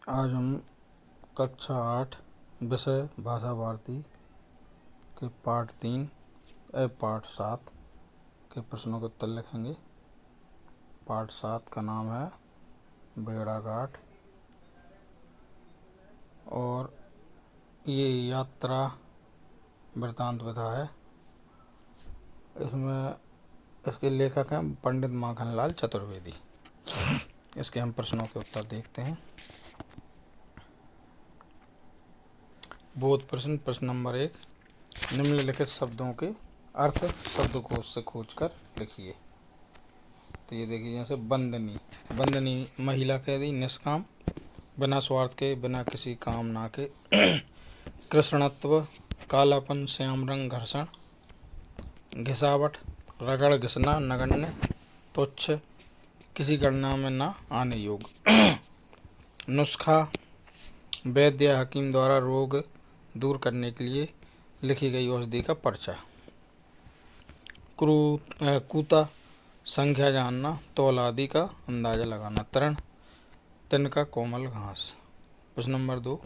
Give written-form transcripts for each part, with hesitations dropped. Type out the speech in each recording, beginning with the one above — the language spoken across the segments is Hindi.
आज हम कक्षा 8 विषय भाषा भारती के पाठ 3 पाठ 7 के प्रश्नों के उत्तर लिखेंगे। पाठ 7 का नाम है भेड़ाघाट और ये यात्रा वृत्तांत विधा है। इसमें इसके लेखक हैं पंडित माखनलाल चतुर्वेदी। इसके हम प्रश्नों के उत्तर देखते हैं। बोध प्रश्न। प्रश्न नंबर 1, निम्नलिखित शब्दों के अर्थ शब्दकोश से खोजकर लिखिए। तो ये देखिए, जैसे बंदनी, बंदनी महिला कह दी, निष्काम, बिना स्वार्थ के, बिना किसी कामना के। कृष्णत्व, कालापन, श्याम रंग, घर्षण। घिसावट, रगड़, घिसना, नगण्य, तुच्छ, किसी गणना में न आने योग्य। नुस्खा, वैद्य या हकीम द्वारा रोग दूर करने के लिए लिखी गई औषधि का पर्चा। कूता, संख्या जानना, तौल आदि का अंदाजा लगाना। तरण, तिनका, कोमल घास। प्रश्न नंबर 2,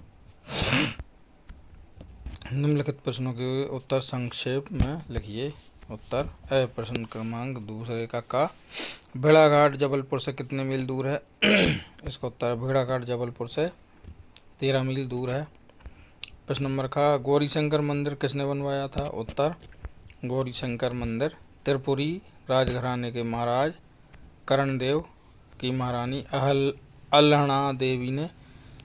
निम्नलिखित प्रश्नों के उत्तर संक्षेप में लिखिए। उत्तर। प्रश्न क्रमांक 2 का भेड़ाघाट जबलपुर से कितने मील दूर है? इसका उत्तर, भेड़ाघाट जबलपुर से 13 मील दूर है। प्रश्न नंबर गौरी शंकर मंदिर किसने बनवाया था? उत्तर, गौरी शंकर मंदिर त्रिपुरी राजघराने के महाराज करणदेव की महारानी अल्हणा देवी ने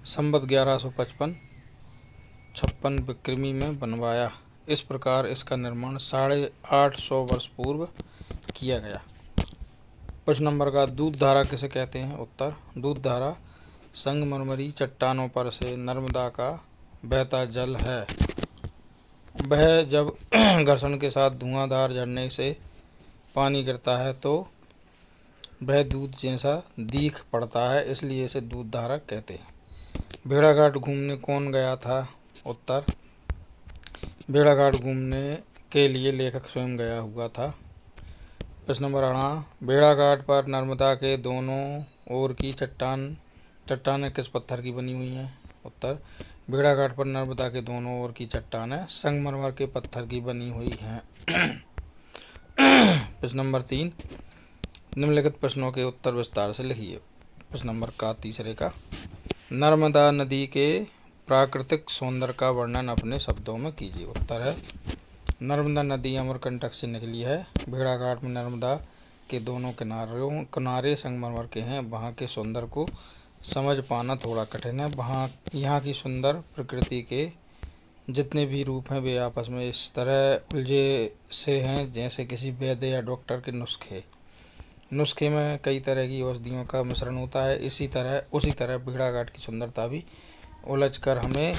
संवत 1156 विक्रमी में बनवाया। इस प्रकार इसका निर्माण 850 वर्ष पूर्व किया गया। प्रश्न नंबर दूध धारा किसे कहते हैं? उत्तर, दूध धारा संगमरमरी चट्टानों पर से नर्मदा का बहता जल है। वह जब घर्षण के साथ धुआंधार झरने से पानी गिरता है तो वह दूध जैसा दिख पड़ता है, इसलिए इसे दूध धारा कहते हैं। भेड़ाघाट घूमने कौन गया था? उत्तर, भेड़ाघाट घूमने के लिए लेखक स्वयं गया हुआ था। प्रश्न नंबर 8, भेड़ाघाट पर नर्मदा के दोनों ओर की चट्टानें किस पत्थर की बनी हुई हैं? उत्तर, भेड़ाघाट पर नर्मदा के दोनों ओर की चट्टानें संगमरमर के पत्थर की बनी हुई हैं। प्रश्न नंबर 3, निम्नलिखित प्रश्नों के उत्तर विस्तार से लिखिए। प्रश्न नंबर 3 नर्मदा नदी के प्राकृतिक सौंदर्य का वर्णन अपने शब्दों में कीजिए। उत्तर है, नर्मदा नदी अमरकंटक से निकली है। भेड़ाघाट में नर्मदा के दोनों किनारे संगमरमर के हैं। वहाँ के सौंदर्य को समझ पाना थोड़ा कठिन है। यहाँ की सुंदर प्रकृति के जितने भी रूप हैं वे आपस में इस तरह उलझे से हैं जैसे किसी वैद्य या डॉक्टर के नुस्खे में कई तरह की औषधियों का मिश्रण होता है। उसी तरह भेड़ाघाट की सुंदरता भी उलझ कर हमें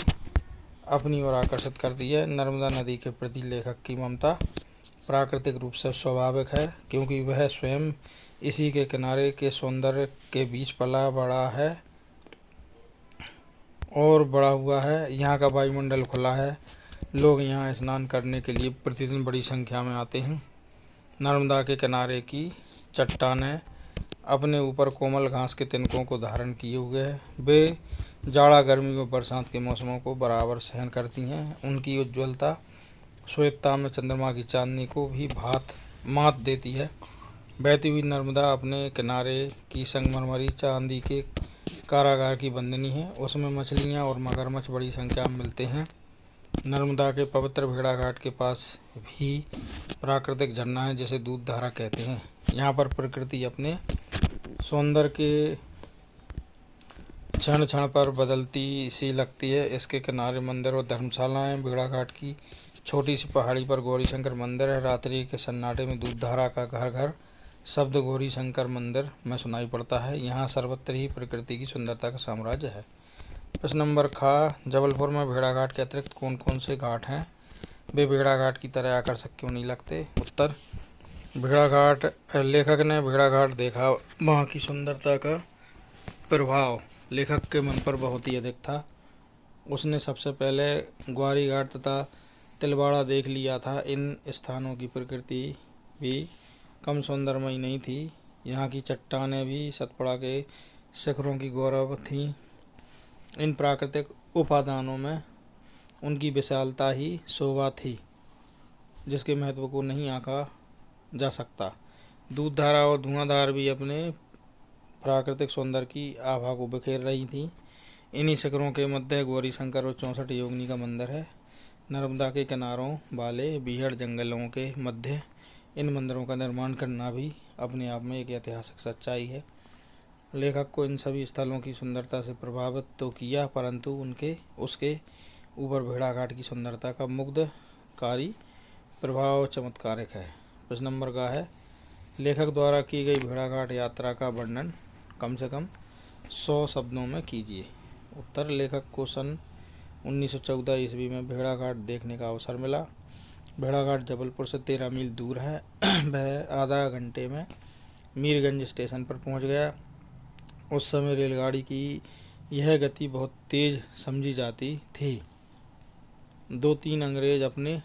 अपनी ओर आकर्षित करती है। नर्मदा नदी के प्रति लेखक की ममता प्राकृतिक रूप से स्वाभाविक है, क्योंकि वह स्वयं इसी के किनारे के सौंदर्य के बीच पला बड़ा है और बड़ा हुआ है। यहाँ का वायुमंडल खुला है। लोग यहाँ स्नान करने के लिए प्रतिदिन बड़ी संख्या में आते हैं। नर्मदा के किनारे की चट्टानें अपने ऊपर कोमल घास के तिनकों को धारण किए हुए हैं। वे जाड़ा, गर्मी और बरसात के मौसमों को बराबर सहन करती हैं। उनकी उज्ज्वलता श्वेतता में चंद्रमा की चांदनी को भी मात देती है। बहती हुई नर्मदा अपने किनारे की संगमरमरी चांदी के कारागार की बंदनी है। उसमें मछलियाँ और मगरमच्छ बड़ी संख्या में मिलते हैं। नर्मदा के पवित्र भेड़ाघाट के पास भी प्राकृतिक झरना है जिसे दूध धारा कहते हैं। यहाँ पर प्रकृति अपने सौंदर्य के क्षण क्षण पर बदलती सी लगती है। इसके किनारे मंदिर और धर्मशालाएं। भेड़ाघाट की छोटी सी पहाड़ी पर गौरी शंकर मंदिर है। रात्रि के सन्नाटे में दूध धारा का घर घर शब्द गौरी शंकर मंदिर में सुनाई पड़ता है। यहाँ सर्वत्र ही प्रकृति की सुंदरता का साम्राज्य है। प्रश्न नंबर जबलपुर में भेड़ाघाट के अतिरिक्त कौन कौन से घाट हैं? वे भेड़ाघाट की तरह आकर्षक क्यों नहीं लगते? उत्तर, भेड़ाघाट लेखक ने भेड़ाघाट देखा, वहाँ की सुंदरता का प्रभाव लेखक के मन पर बहुत ही अधिक था। उसने सबसे पहले ग्वारी घाट तथा तिलवाड़ा देख लिया था। इन स्थानों की प्रकृति भी कम सौंदर्यमयी नहीं थी। यहाँ की चट्टानें भी सतपुड़ा के शिखरों की गौरव थीं। इन प्राकृतिक उपादानों में उनकी विशालता ही शोभा थी, जिसके महत्व को नहीं आंका जा सकता। दूध धारा और धुआंधार भी अपने प्राकृतिक सौंदर्य की आभा को बिखेर रही थी। इन्हीं शिखरों के मध्य गौरी शंकर और 64 योगिनी का मंदिर है। नर्मदा के किनारों वाले बीहड़ जंगलों के मध्य इन मंदिरों का निर्माण करना भी अपने आप में एक ऐतिहासिक सच्चाई है। लेखक को इन सभी स्थलों की सुंदरता से प्रभावित तो किया, परंतु उसके ऊपर भेड़ाघाट की सुंदरता का मुग्धकारी प्रभाव चमत्कारिक है। प्रश्न नंबर का है, लेखक द्वारा की गई भेड़ाघाट यात्रा का वर्णन कम से कम 100 शब्दों में कीजिए। उत्तर, लेखक को सन 1914 ईस्वी में भेड़ाघाट देखने का अवसर मिला। भेड़ाघाट जबलपुर से 13 मील दूर है। वह आधा घंटे में मीरगंज स्टेशन पर पहुंच गया। उस समय रेलगाड़ी की यह गति बहुत तेज समझी जाती थी। 2-3 अंग्रेज अपने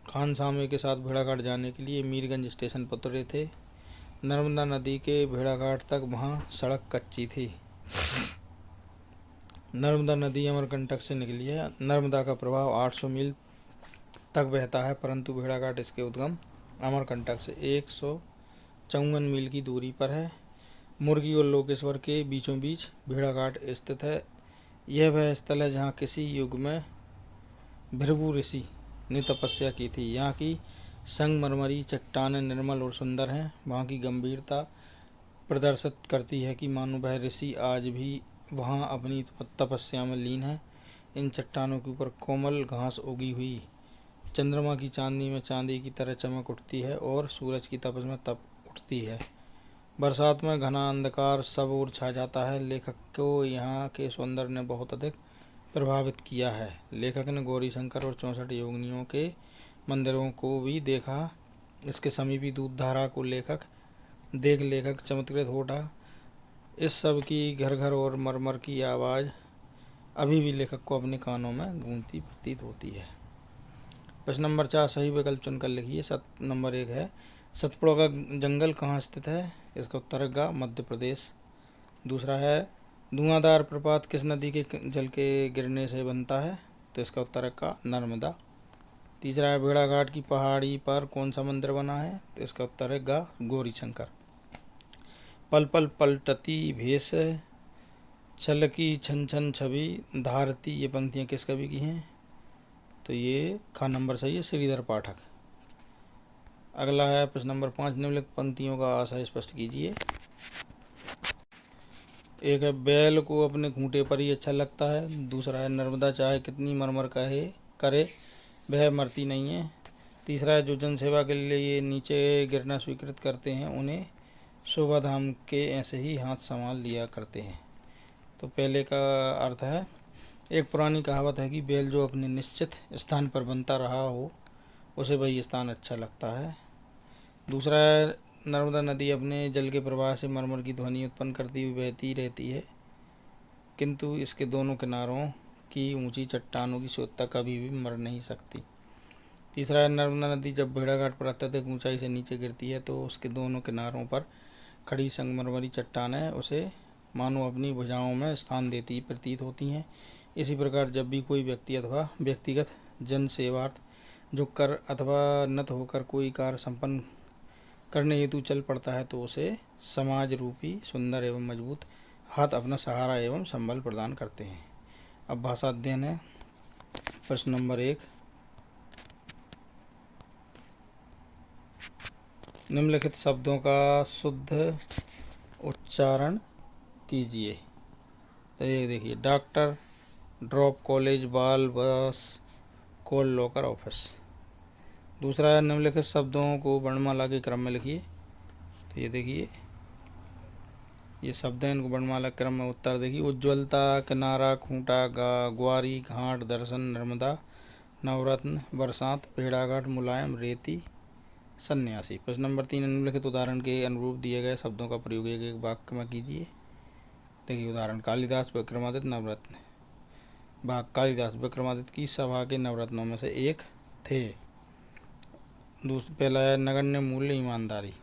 खानसामे के साथ भेड़ाघाट जाने के लिए मीरगंज स्टेशन पर उतरे थे। नर्मदा नदी के भेड़ाघाट तक वहां सड़क कच्ची थी। नर्मदा नदी अमरकंटक से निकली है। नर्मदा का प्रवाह 800 मील तक बहता है, परंतु भेड़ाघाट इसके उद्गम अमरकंटक से 154 मील की दूरी पर है। मुर्गी और लोकेश्वर के बीचों बीच भेड़ाघाट स्थित है। यह वह स्थल है जहाँ किसी युग में भृगु ऋषि ने तपस्या की थी। यहाँ की संगमरमरी चट्टानें निर्मल और सुंदर हैं। वहाँ की गंभीरता प्रदर्शित करती है कि मानो वह ऋषि आज भी वहाँ अपनी तपस्या में लीन है। इन चट्टानों के ऊपर कोमल घास उगी हुई चंद्रमा की चांदनी में चांदी की तरह चमक उठती है और सूरज की तपश में तप उठती है। बरसात में घना अंधकार सब ओर छा जाता है। लेखक को यहाँ के सौंदर्य ने बहुत अधिक प्रभावित किया है। लेखक ने गौरी शंकर और 64 योगिनियों के मंदिरों को भी देखा। इसके समीपी दूध धारा को लेखक चमत्कृत हो उठा। इस सब की घर घर और मरमर की आवाज़ अभी भी लेखक को अपने कानों में गूंजती प्रतीत होती है। प्रश्न नंबर 4 सही विकल्प चुनकर लिखिए। नंबर 1 है, सतपुड़ा का जंगल कहाँ स्थित है? इसका उत्तर है ग, मध्य प्रदेश। दूसरा है, धुआंधार प्रपात किस नदी के जल के गिरने से बनता है? तो इसका उत्तर है क, नर्मदा। तीसरा है, भेड़ाघाट की पहाड़ी पर कौन सा मंदिर बना है? तो इसका उत्तर है ग, गौरी शंकर। पल पल पलटती भेष छलकी छन छन छवि धारती, ये पंक्तियाँ किस कवि की हैं? तो ये खा नंबर सही है, श्रीधर पाठक। अगला है प्रश्न नंबर 5, निम्नलिखित पंक्तियों का आशय स्पष्ट कीजिए। एक है, बैल को अपने खूंटे पर ही अच्छा लगता है। दूसरा है, नर्मदा चाहे कितनी मरमर करे वह मरती नहीं है। तीसरा है, जो जनसेवा के लिए नीचे गिरना स्वीकृत करते हैं उन्हें शोभाधाम के ऐसे ही हाथ संभाल लिया करते हैं। तो पहले का अर्थ है, एक पुरानी कहावत है कि बैल जो अपने निश्चित स्थान पर बनता रहा हो उसे वही स्थान अच्छा लगता है। दूसरा है, नर्मदा नदी अपने जल के प्रवाह से मरमर की ध्वनि उत्पन्न करती हुई बहती रहती है, किंतु इसके दोनों किनारों की ऊंची चट्टानों की सुंदरता कभी भी मर नहीं सकती। तीसरा है, नर्मदा नदी जब भेड़ाघाट पर अत्यधिक ऊंचाई से नीचे गिरती है तो उसके दोनों किनारों पर खड़ी संगमरमरी चट्टानें उसे मानो अपनी भुजाओं में स्थान देती प्रतीत होती हैं। इसी प्रकार जब भी कोई व्यक्ति अथवा व्यक्तिगत जन सेवार्थ जो कर अथवा नत होकर कोई कार्य संपन्न करने हेतु चल पड़ता है तो उसे समाज रूपी सुंदर एवं मजबूत हाथ अपना सहारा एवं संबल प्रदान करते हैं। अब भाषा अध्ययन है। प्रश्न नंबर 1, निम्नलिखित शब्दों का शुद्ध उच्चारण कीजिए। तो ये देखिए, डॉक्टर, ड्रॉप, कॉलेज, बाल, बस, कोल, लॉकर, ऑफिस। दूसरा है, निम्नलिखित शब्दों को वर्णमाला के क्रम में लिखिए। तो ये देखिए, ये शब्द हैं, इनको वर्णमाला क्रम में उत्तर देखिए। उज्ज्वलता, किनारा, खूंटा, ग्वारी, घाट, दर्शन, नर्मदा, नवरत्न, बरसात, भेड़ाघाट, मुलायम, रेती, सन्यासी। प्रश्न नंबर 3, निम्नलिखित उदाहरण के अनुरूप दिए गए शब्दों का प्रयोग एक एक वाक्य में कीजिए। देखिए उदाहरण, कालिदास, विक्रमादित्य, नवरत्न। भाग, कालिदास विक्रमादित्य की सभा के नवरत्नों में से एक थे। पहला है, नगण्य मूल्य, ईमानदारी।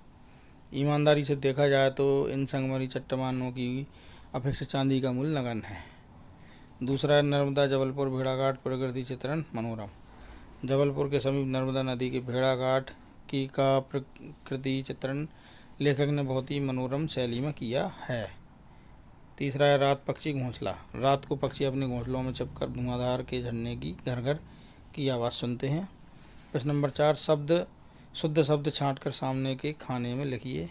ईमानदारी से देखा जाए तो इन संगमरी चट्टानों की अपेक्षा चांदी का मूल्य नगण्य है। दूसरा है नर्मदा जबलपुर भेड़ाघाट प्रकृति चित्रण मनोरम। जबलपुर के समीप नर्मदा नदी के भेड़ाघाट की का प्रकृति चित्रण लेखक ने बहुत ही मनोरम शैली में किया है। तीसरा है रात पक्षी घोंसला। रात को पक्षी अपने घोंसलों में छिपकर धुआंधार के झरने की घर घर की आवाज़ सुनते हैं। प्रश्न नंबर 4, शुद्ध शब्द छांटकर सामने के खाने में लिखिए।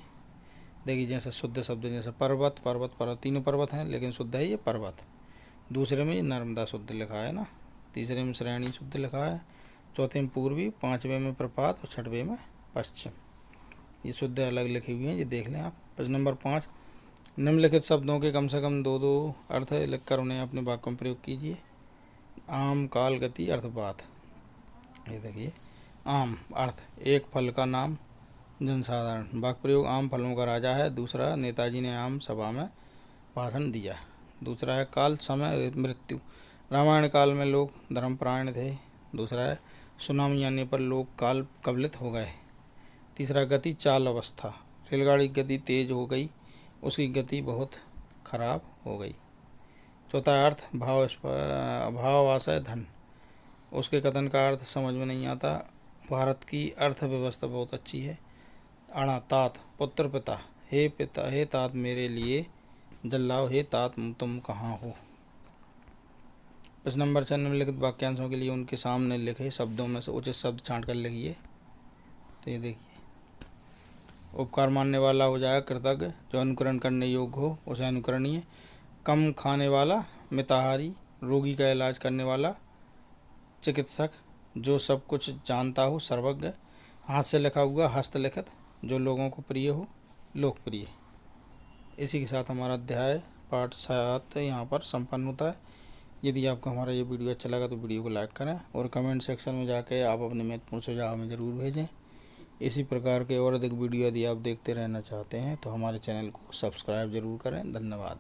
देखिए जैसे शुद्ध शब्द जैसे पर्वत, पर्वत, पर्वत, तीनों पर्वत हैं लेकिन शुद्ध है ये पर्वत। दूसरे में ये नर्मदा शुद्ध लिखा है ना। तीसरे में श्रेणी शुद्ध लिखा है। चौथे में पूर्वी, पाँचवें में प्रपात और छठवें में पश्चिम। ये शुद्ध अलग लिखी हुई हैं, ये देख लें आप। प्रश्न नंबर 5, निम्नलिखित शब्दों के कम से कम दो अर्थ लिखकर उन्हें अपने वाक्यों में प्रयोग कीजिए। आम, काल, गति, अर्थपात। ये देखिए आम अर्थ एक फल का नाम, जनसाधारण। वाक्य प्रयोग आम फलों का राजा है। दूसरा, नेताजी ने आम सभा में भाषण दिया। दूसरा है काल, समय, मृत्यु। रामायण काल में लोग धर्मपरायण थे। दूसरा है सुनामी आने पर लोग काल कबलित हो गए। तीसरा, गति, चाल, अवस्था। रेलगाड़ी की गति तेज हो गई, उसकी गति बहुत खराब हो गई। चौथा अर्थ, भावाशय धन, उसके कथन का अर्थ समझ में नहीं आता। भारत की अर्थव्यवस्था बहुत अच्छी है। अणा, तात, पुत्र, पिता। हे पिता, हे तात मेरे लिए जल लाओ, हे तात तुम कहाँ हो। प्रश्न नंबर 6, निम्नलिखित वाक्यांशों के लिए उनके सामने लिखे शब्दों में से उचित शब्द छांट कर लिखिए। तो ये देखिए उपकार मानने वाला हो जाएगा कृतज्ञ, जो अनुकरण करने योग्य हो उसे अनुकरणीय। कम खाने वाला मिताहारी, रोगी का इलाज करने वाला चिकित्सक, जो सब कुछ जानता हो सर्वज्ञ। हाथ से लिखा हुआ हस्तलिखित, जो लोगों को प्रिय हो लोकप्रिय। इसी के साथ हमारा अध्याय पाठ 7 यहाँ पर संपन्न होता है। यदि आपको हमारा ये वीडियो अच्छा लगा तो वीडियो को लाइक करें और कमेंट सेक्शन में जाके आप अपने महत्वपूर्ण सुझाव हमें ज़रूर भेजें। इसी प्रकार के और अधिक वीडियो यदि आप देखते रहना चाहते हैं तो हमारे चैनल को सब्सक्राइब ज़रूर करें। धन्यवाद।